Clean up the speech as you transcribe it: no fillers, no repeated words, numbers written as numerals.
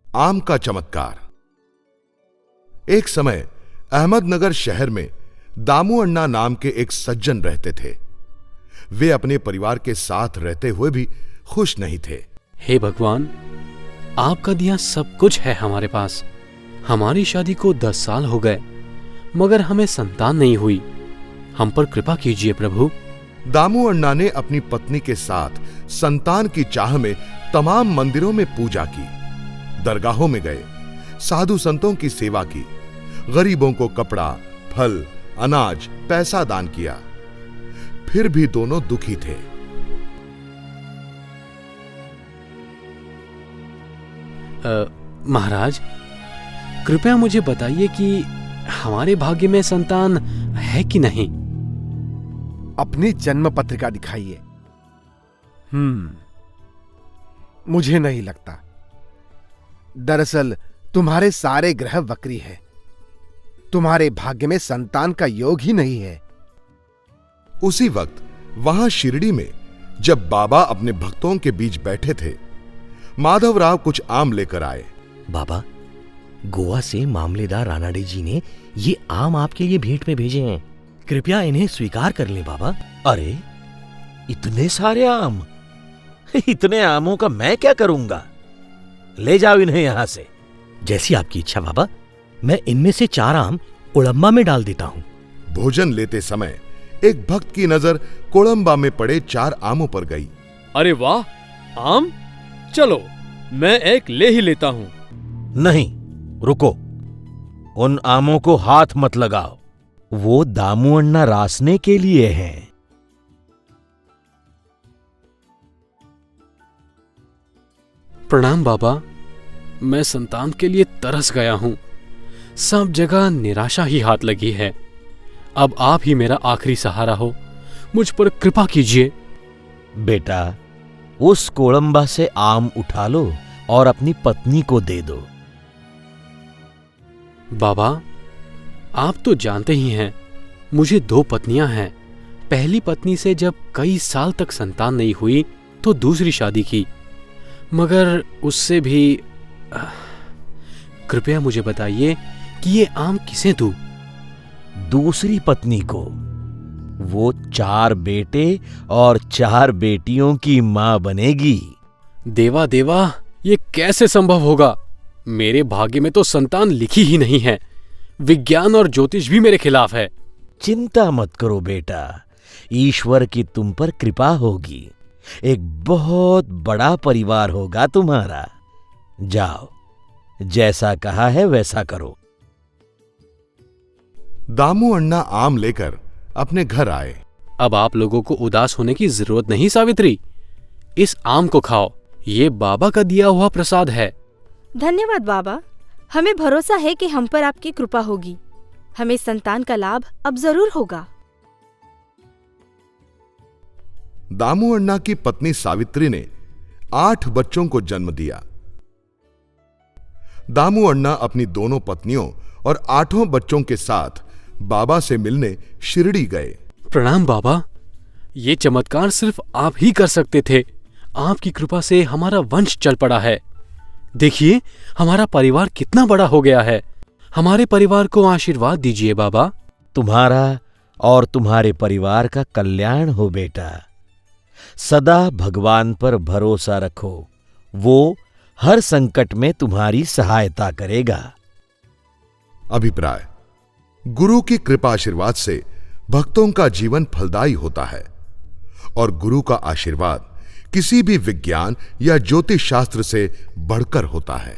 आम का चमत्कार। एक समय अहमदनगर शहर में दामू अण्णा नाम के एक सज्जन रहते थे। वे अपने परिवार के साथ रहते हुए भी खुश नहीं थे। हे भगवान, आपका दिया सब कुछ है हमारे पास। हमारी शादी को 10 साल हो गए मगर हमें संतान नहीं हुई। हम पर कृपा कीजिए प्रभु। दामू अण्णा ने अपनी पत्नी के साथ संतान की चाह में तमाम मंदिरों में पूजा की, दरगाहों में गए, साधु संतों की सेवा की, गरीबों को कपड़ा, फल, अनाज, पैसा दान किया। फिर भी दोनों दुखी थे। महाराज, कृपया मुझे बताइए कि हमारे भाग्य में संतान है कि नहीं। अपनी जन्म पत्रिका दिखाइए। मुझे नहीं लगता। दरअसल तुम्हारे सारे ग्रह वक्री हैं। तुम्हारे भाग्य में संतान का योग ही नहीं है। उसी वक्त वहां शिरडी में जब बाबा अपने भक्तों के बीच बैठे थे, माधवराव कुछ आम लेकर आए। बाबा, गोवा से मामलेदार रानाडे जी ने ये आम आपके लिए भेंट में भेजे हैं। कृपया इन्हें स्वीकार कर लें बाबा। अरे, इतने सारे आम! इतने आमों का मैं क्या करूंगा? ले जाओ इन्हें यहां से। जैसी आपकी इच्छा बाबा। मैं इनमें से 4 आम कोळंबा में डाल देता हूं। भोजन लेते समय एक भक्त की नजर कोळंबा में पड़े 4 आमों पर गई। अरे वाह, आम! चलो मैं एक ले ही लेता हूं। नहीं, रुको। उन आमों को हाथ मत लगाओ। वो दामू अण्णा रासने के लिए हैं। प्रणाम बाबा। मैं संतान के लिए तरस गया हूं। सब जगह निराशा ही हाथ लगी है। अब आप ही मेरा आखिरी सहारा हो। मुझ पर कृपा कीजिए। बेटा, उस कोळंबा से आम उठा लो और अपनी पत्नी को दे दो। बाबा, आप तो जानते ही हैं, मुझे 2 पत्नियां हैं। पहली पत्नी से जब कई साल तक संतान नहीं हुई तो दूसरी शादी की, मगर उससे भी कृपया मुझे बताइए कि ये आम किसे दूं? दूसरी पत्नी को। वो 4 बेटे और 4 बेटियों की मां बनेगी। देवा देवा, ये कैसे संभव होगा? मेरे भाग्य में तो संतान लिखी ही नहीं है। विज्ञान और ज्योतिष भी मेरे खिलाफ है। चिंता मत करो बेटा, ईश्वर की तुम पर कृपा होगी। एक बहुत बड़ा परिवार होगा तुम्हारा। जाओ, जैसा कहा है वैसा करो। दामू अण्णा आम लेकर अपने घर आए। अब आप लोगों को उदास होने की जरूरत नहीं सावित्री। इस आम को खाओ। ये बाबा का दिया हुआ प्रसाद है। धन्यवाद बाबा। हमें भरोसा है कि हम पर आपकी कृपा होगी। हमें संतान का लाभ अब जरूर होगा। दामू अण्णा की पत्नी सावित्री ने 8 बच्चों को जन्म दिया। दामू अण्णा अपनी दोनों पत्नियों और 8 बच्चों के साथ बाबा से मिलने शिरडी गए। प्रणाम बाबा। ये चमत्कार सिर्फ आप ही कर सकते थे। आपकी कृपा से हमारा वंश चल पड़ा है। देखिए, हमारा परिवार कितना बड़ा हो गया है। हमारे परिवार को आशीर्वाद दीजिए बाबा। तुम्हारा और तुम्हारे परिवार का कल्याण हो बेटा। सदा भगवान पर भरोसा रखो। वो हर संकट में तुम्हारी सहायता करेगा। अभिप्राय: गुरु की कृपा आशीर्वाद से भक्तों का जीवन फलदायी होता है और गुरु का आशीर्वाद किसी भी विज्ञान या ज्योतिष शास्त्र से बढ़कर होता है।